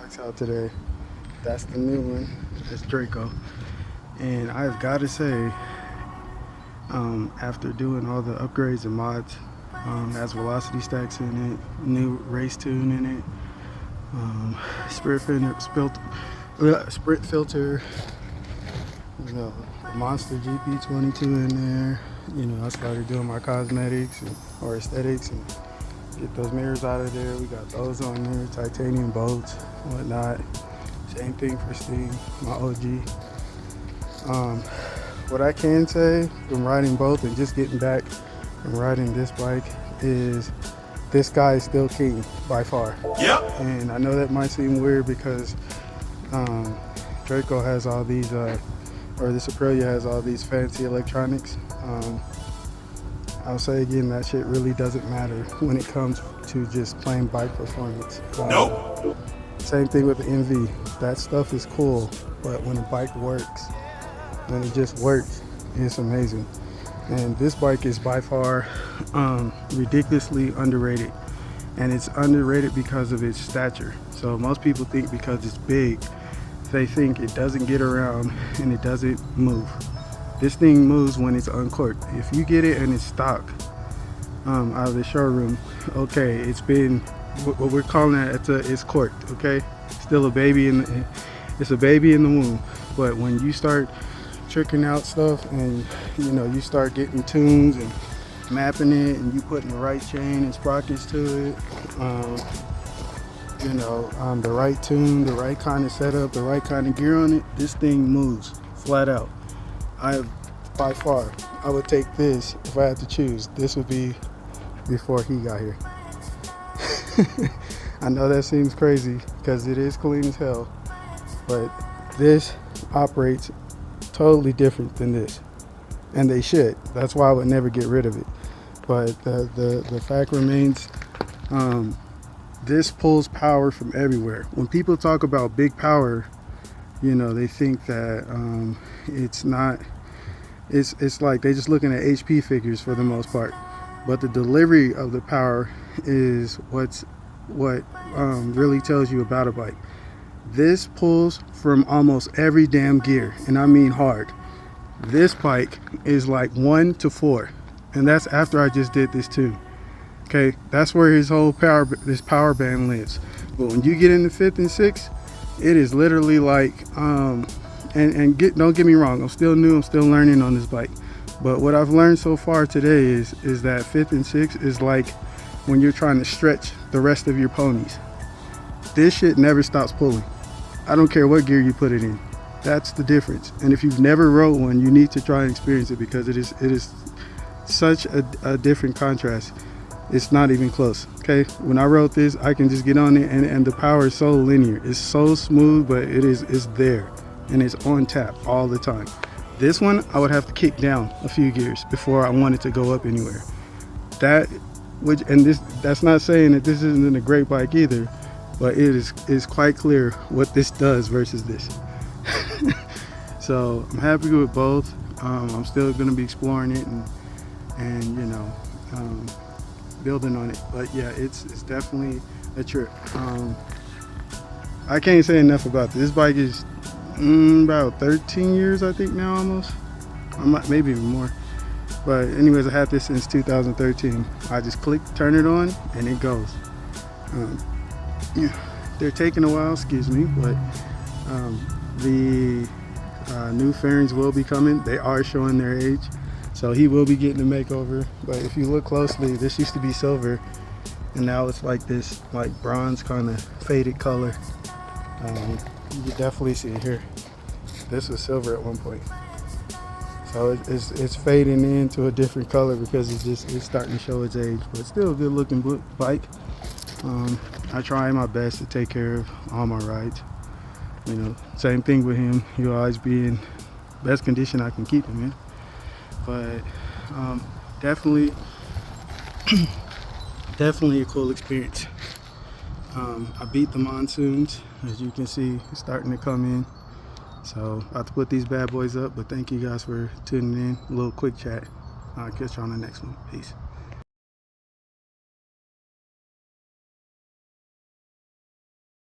bikes out today. That's the new one. It's Draco. And I've got to say, after doing all the upgrades and mods, has velocity stacks in it, new race tune in it, sprint filter, you know, Monster GP22 in there. You know, I started doing my cosmetics or aesthetics and get those mirrors out of there. We got those on there, titanium bolts, whatnot. Same thing for Steam, my OG. What I can say from riding both and just getting back from riding this bike is this guy is still king by far. Yep. And I know that might seem weird because Draco has all these, or this Aprilia has all these fancy electronics. I'll say again, that shit really doesn't matter when it comes to just plain bike performance. Nope. Same thing with the MV. That stuff is cool, but when a bike works, when it just works, it's amazing. And this bike is by far ridiculously underrated. And it's underrated because of its stature. So most people think because it's big, they think it doesn't get around and it doesn't move. This thing moves when it's uncorked. If you get it and it's stock out of the showroom, okay, it's been, what we're calling it, it's corked, okay? Still a baby it's a baby in the womb. But when you start tricking out stuff and you know, you start getting tunes and mapping it and you putting the right chain and sprockets to it, you know, the right tune, the right kind of setup, the right kind of gear on it, this thing moves flat out. By far, I would take this if I had to choose. This would be before he got here. I know that seems crazy because it is clean as hell, but this operates totally different than this, and they should. That's why I would never get rid of it. But the fact remains, this pulls power from everywhere. When people talk about big power, you know, they think that it's not. It's like they're just looking at HP figures for the most part. But the delivery of the power is what really tells you about a bike. This pulls from almost every damn gear, and I mean hard. This bike is like 1 to 4, and that's after I just did this too. Okay, that's where his whole this power band lives. But when you get into 5th and 6th, it is literally like don't get me wrong, I'm still new, I'm still learning on this bike. But what I've learned so far today is that 5th and 6th is like when you're trying to stretch the rest of your ponies. This shit never stops pulling. I don't care what gear you put it in. That's the difference. And if you've never rode one, you need to try and experience it because it is such a different contrast. It's not even close. Okay, when I rode this, I can just get on it and the power is so linear. It's so smooth, but it's there and it's on tap all the time. This one, I would have to kick down a few gears before I wanted to go up anywhere. That's not saying that this isn't a great bike either, but it is quite clear what this does versus this. So I'm happy with both. I'm still going to be exploring it and you know, building on it. But yeah, it's definitely a trip. I can't say enough about this. This bike is about 13 years, I think now, almost. Maybe even more. But anyways, I had this since 2013. I just click, turn it on, and it goes. Yeah, they're taking a while, excuse me, but the new fairings will be coming. They are showing their age, so he will be getting a makeover. But if you look closely, this used to be silver, and now it's like this like bronze kind of faded color. You can definitely see it here. This was silver at one point, so it's fading into a different color because it's starting to show its age, but still a good looking bike. I try my best to take care of all my rides. You know, same thing with him. He'll always be in best condition I can keep him in. But definitely a cool experience. I beat the monsoons, as you can see, it's starting to come in. So about to put these bad boys up, but thank you guys for tuning in. A little quick chat. I'll catch you on the next one. Peace.